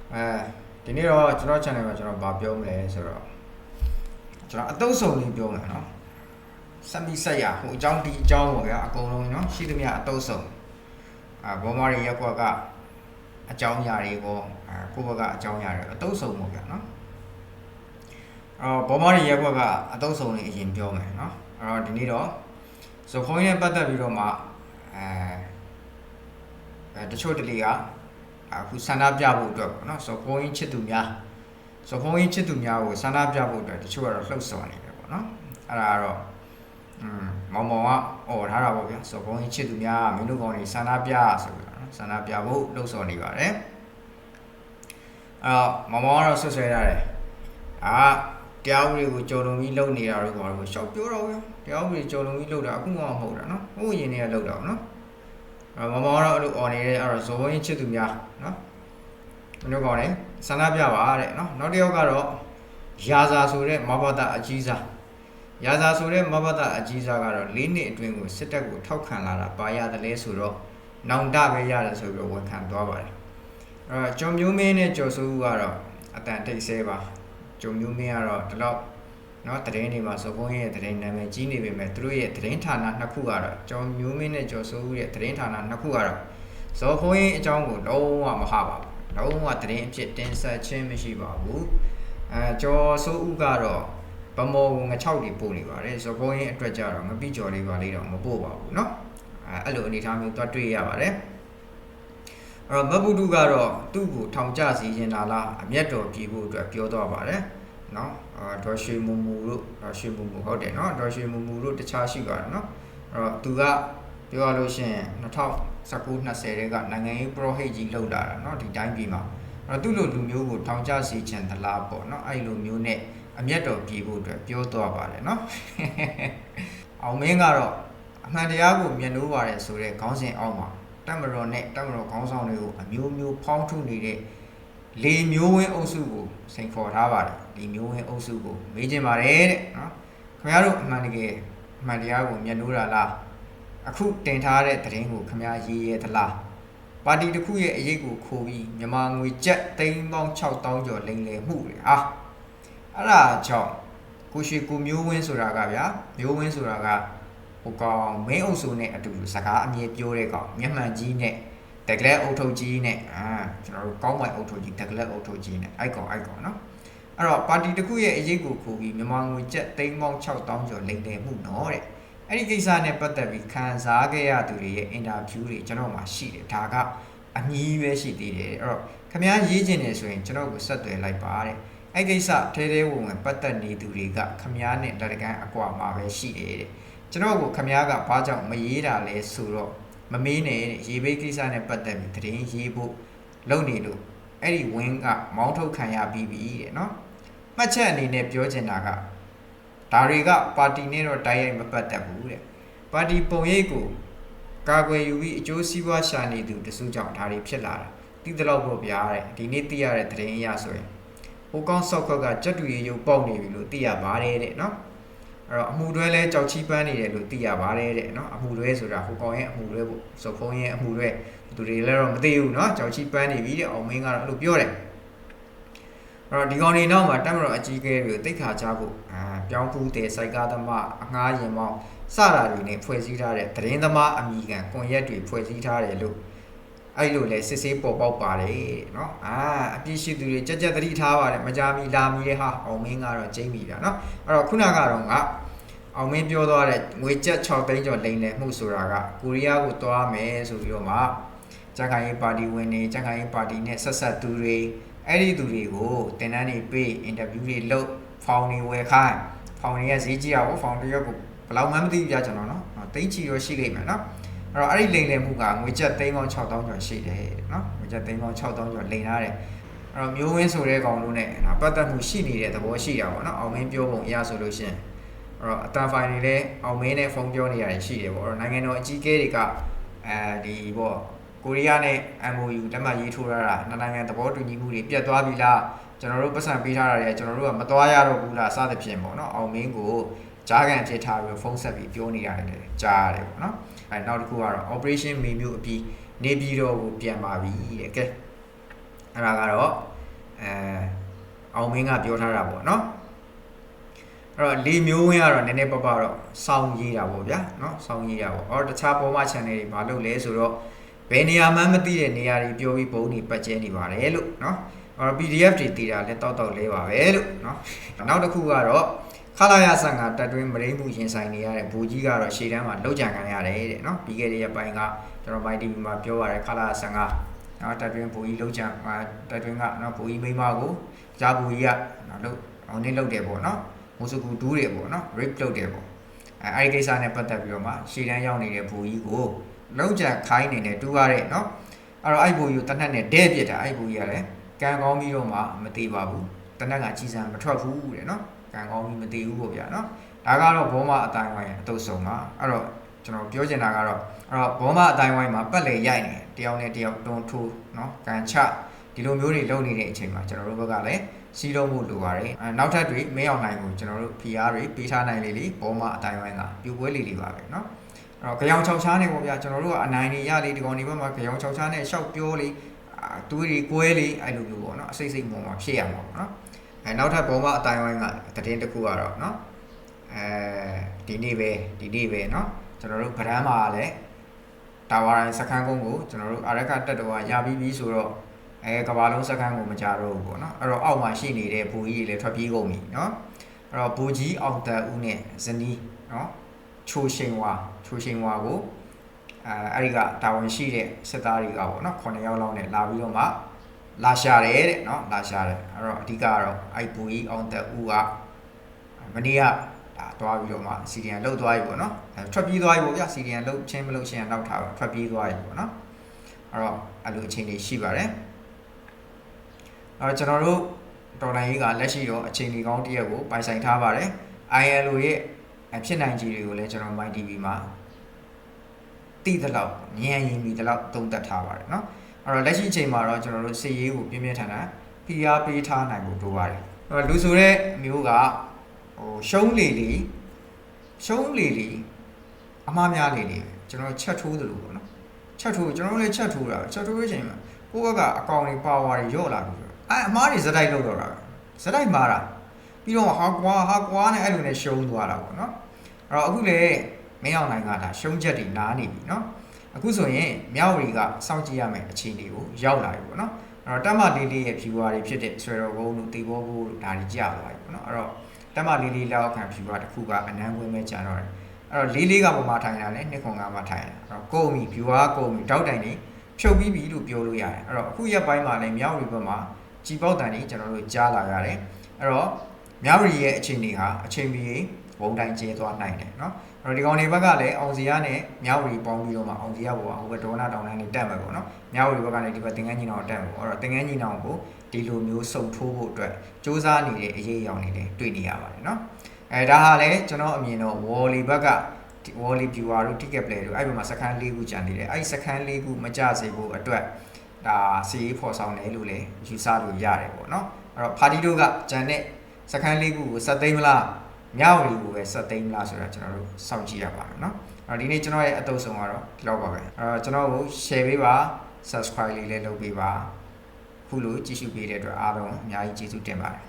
ဒီနေ့တော့ကျွန်တော် channel မှာကျွန်တော်ဗာပြောမလဲဆိုတော့ကျွန်တော်အတုံးစုံလေးပြောမယ်နော်စက်မိဆက်ရဟိုအကြောင်းဒီအကြောင်းပေါ့ဗျာအကုန်လုံးနော်ရှိသမျှအတုံးစုံဘောမရီရက်ကွက်ကအကြောင်းအရာတွေပေါ့ကိုယ့်ဘက်ကအကြောင်းအရာတွေအတုံးစုံပေါ့ဗျာနော်ဘောမရီရက်ကွက်ကအတုံးစုံလေးအရင်ပြောမယ်နော်ဒီနေ့တော့ဇိုဖုန်းနဲ့ပတ်သက်ပြီးတော့မှတချို့တလေကအခုဆန္ဒပြဖို့အတွက်ပေါ့နော်ဇိုဖုန်းချစ်သူများဇိုဖုန်းချစ်သူများကိုဆန္ဒပြဖို့အတွက်တချို့ကတော့လှုပ်ဆော်နေတယ်ပေါ့နော်အဲ့ဒါကတော့မောင်ကအော်ထားတာပေါ့ဗျာဇိုဖုန်းချစ်သူများမင်းတို့ကောင်တွေဆန္ဒပြဆိုပြီးတော့ဆန္ဒပြဖို့လှုပ်ဆော်နေပါတယ်မောင်ကတော့ဆွဆွဲရတယ်တရားဥပဒေကိုကြော်လွန်ပြီးလုပ်နေတာတို့ကတော့ရှောက်ပြောတော့ဗျာတရားဥပဒေကြော်လွန်ပြီးလုပ်တာအခုမှမဟုတ်တာနော်ဟိုရင်တွေကလုပ်တာနော်မောင်ကတော့အဲ့လိုអော်နေတဲ့အဲ့တော့ဇိုဖုန်းချစ်သူများနော်မင်းတို့ကောင်တွေဆန္ဒပြပါတဲ့နော်နောက်တစ်ယောက်ကတော့ရာဇာဆိုတဲ့မဘဒအကြီးစားရာဇာဆိုတဲ့မဘဒအကြီးစားကတော့၄နှစ်အတွင်းကိုစစ်တပ်ကိုထောက်ခံလာတာပါရတယ်လဲဆိုတော့နောင်တပဲရတယ်ဆိုပြီးဝန်ခံသွားပါတယ်ကျော်မျိုးမင်းနဲ့ကျော်စိုးဦးကတော့အတန်တိတ်ဆဲပါကျော်မျိုးမင်းကတော့ဒီလောက်နော်တရင်တွေမှာဇိုဖုန်းရဲ့တရင်နာမည်ကြီးနေပေမဲ့သူတို့ရဲ့တရင်ဌာနနှစ်ခုကတော့ကျော်မျိုးမင်းနဲ့ကျော်စိုးဦးရဲ့တရင်ဌာနနှစ်ခုကတော့ဇိုဖုန်းရဲ့အကြောင်းကိုလုံးဝမဟာပါဘူးလုံးဝတရင်အဖြစ်တင်ဆက်ခြင်းမရှိပါဘူးကျော်စိုးဦးကတော့ဗမော်င6တွေပို့နေပါတယ်ဇိုဖုန်းရဲ့အတွက်ကြတော့ငပိကျော်လေးပါလေးတော့မပို့ပါဘူးเนาะအဲ့လိုအနေထားမျိုးတွားတွေ့ရပါတယ်မဘူတူကတော့သူ့ကိုထောင်ကျစီရင်လာလားအမျက်တော်ပြေဖို့အတွက်ပြောတော့ပါတယ်เนาะဒေါ်ရွှေမူမူတို့ဒေါ်ရွှေမူမူဟုတ်တယ်เนาะဒေါ်ရွှေမူမူတို့တခြားရှိပါတယ်เนาะသူကပြောရလို့ရှိရင်2019-20တဲ့ကနိုင်ငံရေး pro hate ကြီးလောက်လာတာเนาะဒီတိုင်းပြည်မှာသူ့လိုလူမျိုးကိုထောင်ကျစီချင်သလားပေါ့เนาะအဲ့လိုမျိုးနဲ့အမျက်တော်ပြေဖို့အတွက်ပြောတော့ပါတယ်เนาะအောင်မင်းကတော့အမှန်တရားကိုမျက်နှိုးပါတယ်ဆိုတဲ့ခေါင်းစဉ်အောက်မှာတက်မတော်နဲ့တက်မတော်ခေါင်းဆောင်တွေကိုအမျိုးမျိုးဖောင်းထုနေတဲ့လေမျိုးဝင်းအုပ်စုကိုစိန်ခေါ်ထားပါတယ်ဒီမျိုးဝင်းအုပ်စုကိုမေးချင်ပါတယ်တဲ့နော်ခင်ဗျားတို့အမှန်တကယ်အမှန်တရားကိုမျက်နှိုးတာလားအခုတင်ထားတဲ့သတင်းကိုခင်ဗျားရေးရဲသလားပါတီတစ်ခုရဲ့အရေးကိုခိုးပြီးမြန်မာငွေကျပ်3,600,000ကျော်လိမ်လည်မှုလေအဲ့ဒါကြောင့်ကိုရှိကိုမျိုးဝင်းဆိုတာကဗျာမျိုးဝင်းဆိုတာကဟိုကောင်မင်းအုပ်စုနဲ့အတူတူစကားအမြဲပြောတဲ့ကောင်မျက်မှန်ကြီးနဲ့တကလက်အုပ်ထုပ်ကြီးနဲ့ကျွန်တော်တို့ကောင်းပိုင်အုပ်ထုပ်ကြီးတကလက်အုပ်ထုပ်ကြီးနဲ့အိုက်ကောင်နော်အဲ့တော့ပါတီတစ်ခုရဲ့အရေးကိုခိုးပြီးမြန်မာငွေကျပ်3,600,000ကျော်လိမ်လည်မှုနော်တဲ့အဲ့ဒီကိစ္စနဲ့ပတ်သက်ပြီးခံစားခဲ့ရသူတွေရဲ့အင်တာဗျူးတွေကျွန်တော်မှာရှိတယ်ဒါကအမည်ပဲရှိသေးတယ်အဲ့တော့ခင်ဗျားရေးချင်တယ်ဆိုရင်ကျွန်တော်ကိုဆက်သွယ်လိုက်ပါတဲ့အဲ့ကိစ္စထဲဝင်ပတ်သက်နေသူတွေကခင်ဗျားနဲ့လက်တကမ်းအကွာမှာပဲရှိတယ်တဲ့ကျွန်တော်ကိုခမ ्या ကဘာကြောင့်မရေးတာလဲဆိုတော့မမေးနဲ့ရေဘေးကိစ္စနဲ့ပတ်သက်ပြီးသတင်းရေးဖို့လုပ်နေလို့အဲ့ဒီဝင်းကမောင်းထုတ်ခံရပြီးပြီတဲ့နော်မှတ်ချက်အနေနဲ့ပြောချင်တာကဒါတွေကပါတီနဲ့တော့တိုက်ရိုက်မပတ်သက်ဘူးတဲ့ပါတီပုံရိပ်ကိုကာကွယ်ယူပြီးအကျိုးစီးပွားရှာနေသူတစုကြောင့်ဒါတွေဖြစ်လာတာတိတလောက်ပေါ့ဗျာတဲ့ဒီနေ့သိရတဲ့သတင်းအရဆိုရင်ဟိုကောင်းဆော့ခွက်ကကြက်တူရေရုပ်ပေါက်နေပြီလို့သိရပါတယ်တဲ့နော်အဲ့တော့အမှုတွဲလဲကြောက်ချီးပန်းနေတယ်လို့သိရပါတယ်တဲ့နော်အမှုတွဲဆိုတာဟိုကောင်ရဲ့အမှုတွဲပေါ့ဇော်ဖုံးရဲ့အမှုတွဲသူတွေလည်းတော့မသိဘူးနော်ကြောက်ချီးပန်းနေပြီတဲ့အောင်မင်းကတော့အဲ့လိုပြောတယ်အဲ့တော့ဒီကောင်တွေနောက်မှာတက်မတော်အကြီးကဲတွေကိုတိတ်ခါချဖို့ပြောင်းဖူးတဲ့စိုက်ကားသမားအငှားရင်မောင်းစတာတွေနဲ့ဖွဲ့စည်းထားတဲ့သတင်းသမားအမိခံကွန်ရက်တွေဖွဲ့စည်းထားတယ်လို့အဲ့လိုလဲစစ်ဆေးပေါ်ပေါက်ပါတယ်နော်အပြည့်ရှိသူတွေကြက်ကြက်သတိထားပါတယ်မကြမီလာမီတဲ့ဟာအောင်မင်းကတော့ကျိမ့်ပြီဗျာနော်အဲ့တော့ခုနကတော့ငါအောင်မင်းပြောသွားတဲ့ငွေကျပ်6သိန်းကျော်လိမ်လည်မှုဆိုတာကကိုရီးယားကိုတွားမယ်ဆိုပြီးတော့မှကြက်ခိုင်ရေးပါတီဝင်တွေကြက်ခိုင်ရေးပါတီနဲ့ဆက်ဆက်သူတွေအဲ့ဒီသူတွေကိုတင်တန်းတွေပေးအင်တာဗျူးတွေလုပ်ဖောင်တွေဝယ်ခိုင်းဖောင်တွေကဈေးကြီးအောင်ဖောင်တစ်ရက်ကိုဘယ်လောက်မှမသိဘူးကြာကျွန်တော်နော်သိန်းချီတော့ရှိလိမ့်မယ်နော်အဲ့တော့အဲ့ဒီလိမ်လည်မှုကငွေကျပ်3,600,000ကျော်ရှိတယ်နော်ငွေကျပ်3,600,000ကျော်လိမ်ထားတယ်အဲ့တော့မျိုးဝင်းဆိုတဲ့ကောင်တို့နဲ့ပတ်သက်မှုရှိနေတဲ့သဘောရှိတာပေါ့နော်အောင်မင်းပြောပုံအရဆိုလို့ရှိရင်အဲ့တော့အတန်ဖိုင်တွေလည်းအောင်မင်းနဲ့ဖုန်းပြောနေရတယ်ရှိတယ်ပေါ့အဲ့တော့နိုင်ငံတော်အကြီးအကဲတွေကဒီပေါ့ကိုရီးယားနဲ့ MOU လက်မှတ်ရေးထိုးရတာနှစ်နိုင်ငံသဘောတူညီမှုတွေပြတ်သွားပြီလားကျွန်တော်တို့ပတ်စံပေးထားတာတွေကျွန်တော်တို့ကမသွားရတော့ဘူးလားစသဖြင့်ပေါ့နော်အောင်မင်းကိုကြားကန်ဖြစ်ထားပြီးဖုန်းဆက်ပြီးပြောနေရတယ်ကြားရတယ်ပေါ့နော်နောက်တစ်ခုကတော့ operation မေမျိုးအပြီးနေပြည်တော်ကိုပြန်ပါပြီတဲ့ကဲအဲ့ဒါကတော့ အောင်မင်းကပြောထားတာပေါ့နော်အဲ့တော့လေမျိုးဝင်းကတော့နည်းနည်းပပတော့စောင်းရေးတာပေါ့ဗျာเนาะစောင်းရေးတာပေါ့အော်တခြားပေါ်မှာ channel တွေမလုပ်လဲဆိုတော့ဘယ်နေရာမှမသိတဲ့နေရာတွေပြောပြီးပုံတွေပတ်ကျဲနေပါတယ်လို့เนาะအော် PDF တွေတည်တာလည်းတောက်လဲပါပဲလို့เนาะနောက်တစ်ခုကတော့ခလာရဆန်ကတက်တွင်းမရင်းမှုရင်ဆိုင်နေရတဲ့ဘူကြီးကတော့ရှေ့တန်းမှာလောက်ကြံခံရတယ်တဲ့เนาะပြီးခဲ့တဲ့ရက်ပိုင်းကကျွန်တော် MyTV မှာပြောရတဲ့ခလာရဆန်ကနော်တက်တွင်းဘူကြီးလောက်ကြံတက်တွင်းကနော်ဘူကြီးမိမကိုကြားဘူကြီးကနော်လောက်အောင်နေလောက်တယ်ပေါ့နော်မိုးစကူဒူးတယ်ပေါ့နော် rape လုပ်တယ်ပေါ့အဲဒီကိစ္စနဲ့ပတ်သက်ပြီးတော့မှရှေ့တန်းရောက်နေတဲ့ဘူကြီးကိုလောက်ကြံခိုင်းနေတယ်တူရတဲ့နော်အဲ့တော့အဲ့ဘူကြီးကိုတနက်နဲ့ဒဲပြစ်တာအဲ့ဘူကြီးကလည်းကံကောင်းပြီးတော့မှမသေးပါဘူးတနက်ကကြီးစံမထွက်ဘူးတဲ့နော်ကံကောင်းပြီးမသေးဘူးပေါ့ဗျာနော်ဒါကတော့ဘောမအတိုင်းဝိုင်းအတုပ်ဆုံးပါအဲ့တော့ကျွန်တော်ပြောချင်တာကတော့အဲ့တော့ဘောမအတိုင်းဝိုင်းမှာပတ်လေရိုက်နေတယောက်နဲ့တယောက်တွန်းထိုးနော်ကန်ချဒီလိုမျိုးတွေလုပ်နေတဲ့အချိန်မှာကျွန်တော်တို့ဘက်ကလည်းစီးလုံးမှုလိုပါတယ်နောက်ထပ်တွေမရောက်နိုင်ဘူးကျွန်တော်တို့ PR တွေပေးထားနိုင်လေဘောမအတိုင်းဝိုင်းကပြိုပွဲလေးပါပဲနော်အဲ့တော့ကြောင်6ချားနေပေါ့ဗျာကျွန်တော်တို့ကအနိုင်နေရလေဒီကောင်ဒီဘက်မှာကြောင်6ချားနဲ့ရှောက်ပြောလေတွေးတွေကွဲလေအဲ့လိုမျိုးပေါ့နော်အစိတ်စိတ်ပုံမှာဖြစ်ရမှာပေါ့နော်နောက်ထပ်ဘောမအတိုင်းဝိုင်းကသတင်းတစ်ခုကတော့နော်ဒီနေ့ပဲနော်ကျွန်တော်တို့ဗရမ်းမှာလည်းတာဝါရိုင်းစခန်းကုန်းကိုကျွန်တော်တို့အာရခတက်တော်ကရပြီးပြီဆိုတော့ကဘာလုံးစခန်းကိုမကြတော့ဘူးပေါ့နော်အဲ့တော့အောက်မှာရှိနေတဲ့ဘူကြီးတွေလည်းထွက်ပြေးကုန်ပြီနော်အဲ့တော့ဘူကြီးအောင်တဦးနဲ့ဇနီးနော်ချိုရှိန်ဝါကိုအဲ့ဒီကတာဝန်ရှိတဲ့စစ်သားတွေကပေါ့နော်9ယောက်လောက်နဲ့လာပြီးတော့မှလာရှာတယ်တဲ့နော်လာရှာတယ်အဲ့တော့အဓိကကတော့အဲ့ဘူကြီးအောင်တဦးကမနေ့ကသွားပြီးတော့မှစီဒီယန်လှုပ်သွားပြီပေါ့နော်ထွက်ပြေးသွားပြီပေါ့ဗျာစီဒီယန်လှုပ်ချင်းမလှုပ်ချင်းနောက်ထားပါထွက်ပြေးသွားပြီပေါ့နော်အဲ့တော့အဲ့လိုအခြေအနေရှိပါတယ်အဲ့တော့ကျွန်တော်တို့တော်လိုင်းကြီးကလက်ရှိတော့အခြေအနေကောင်းတစ်ရက်ကိုပိုင်ဆိုင်ထားပါတယ် ILO ရဲ့ဖြစ်နိုင်ခြေတွေကိုလည်းကျွန်တော် MyTV မှာသိသလောက်ဉာဏ်ရည်မိသလောက်သုံးသပ်ထားပါတယ်เนาะအဲ့တော့လက်ရှိအချိန်မှာတော့ကျွန်တော်တို့စစ်ရေးကိုပြင်းပြထန်ထန် PR ပေးထားနိုင်ဖို့လိုပါတယ်အဲ့တော့လူဆိုတဲ့မျိုးကရှုံးလေအမှားများလေကျွန်တော်ချက်ထိုးသလိုပေါ့နော်ချက်ထိုးကျွန်တော်လည်းချက်ထိုးတာချက်ထိုးတဲ့အချိန်မှာကိုယ့်ဘက်ကအကောင်တွေပါဝါတွေညော့လာပြီအမှားတွေဇက်တိုက်လောက်တော့တာဇက်တိုက်မှာတာပြီးတော့ဟာကွာနဲ့အဲ့လိုနဲ့ရှုံးသွားတာပေါ့နော်အဲ့တော့အခုလေမင်းအောင်နိုင်ကဒါရှုံးချက်တွေနားနေပြီနော်အခုဆိုရင်မြောက်ရီကစောင့်ကြည့်ရမယ့်အခြေအနေကိုရောက်လာပြီပေါ့နော်အဲ့တော့တက်မလေးလေးရဲ့ viewer တွေဖြစ်တဲ့ဆွေတော်ဘုံတို့တေဘောဘိုးတို့ဒါတွေကြာသွားပြီပေါ့နော်အဲ့တော့တက်မလေးလောက်ခံ viewer တစ်ခုကအနမ်းခွင်းပဲကြာတော့တယ်အဲ့တော့လေးကပုံမှာထိုင်တာလဲနှစ်ခွန်ကမှထိုင်တာအဲ့တော့ကုန်ပြီ viewer ကုန်ပြီတောက်တိုင်နေဖြုတ်ပြီးပြီလို့ပြောလို့ရတယ်အဲ့တော့အခုရက်ပိုင်းမှာလည်းမြောက်ရီဘက်မှာကြီးပေါက်တန်တွေကျွန်တော်တို့ကြားလာရတယ်အဲ့တော့မြောက်ရီရဲ့အခြေအနေဟာအချိန်မီဘုံတိုင်းကျဲသွားနိုင်တယ်နော်အဲ့တော့ဒီကောင်တွေဘက်ကလည်းအောင်စီရနဲ့မြောက်ရီပေါင်းပြီးတော့မှအောင်စီရဘောကဟိုဘက်ဒေါနာတောင်တန်းနေတက်မယ်ပေါ့နော်မြောက်ရီဘက်ကလည်းဒီဘက်တင်ငန်းညီနောင်တက်မယ်ပေါ့အဲ့တော့တင်ငန်းညီနောင်ကိုဒီလိုမျိုးစုံထိုးဖို့အတွက်စူးစမ်းနေတဲ့အရေးအယောင်တွေလည်းတွေ့နေရပါတယ်နော်ဒါဟာလည်းကျွန်တော်အမြင်တော့ Wally ဘက်က Wally viewer တို့ ticket play တို့အဲ့ဘက်မှာစခန်း၄ခုကျန်နေတယ်အဲ့စခန်း၄ခုမကြစေဖို့အတွက်ဒါစီရေးဖော်ဆောင်တယ်လို့လည်းယူဆလို့ရတယ်ပေါ့နော်အဲ့တော့ party တို့ကကျန်တဲ့စခန်း၄ခုကိုဆက်သိမ်းမလားမြောက်ရီကိုပဲဆက်သိမ်းမလားဆိုတာကျွန်တော်တို့စောင့်ကြည့်ရပါမယ်နော်အဲ့တော့ဒီနေ့ကျွန်တော်ရဲ့အတုပ်ဆုံးကတော့ဒီလောက်ပါပဲအဲ့တော့ကျွန်တော်ကို share ပေးပါ subscribe လေးလည်းလုပ်ပေးပါခုလိုကြည့်ရှုပေးတဲ့အတွက်အားလုံးအများကြီးကျေးဇူးတင်ပါတယ်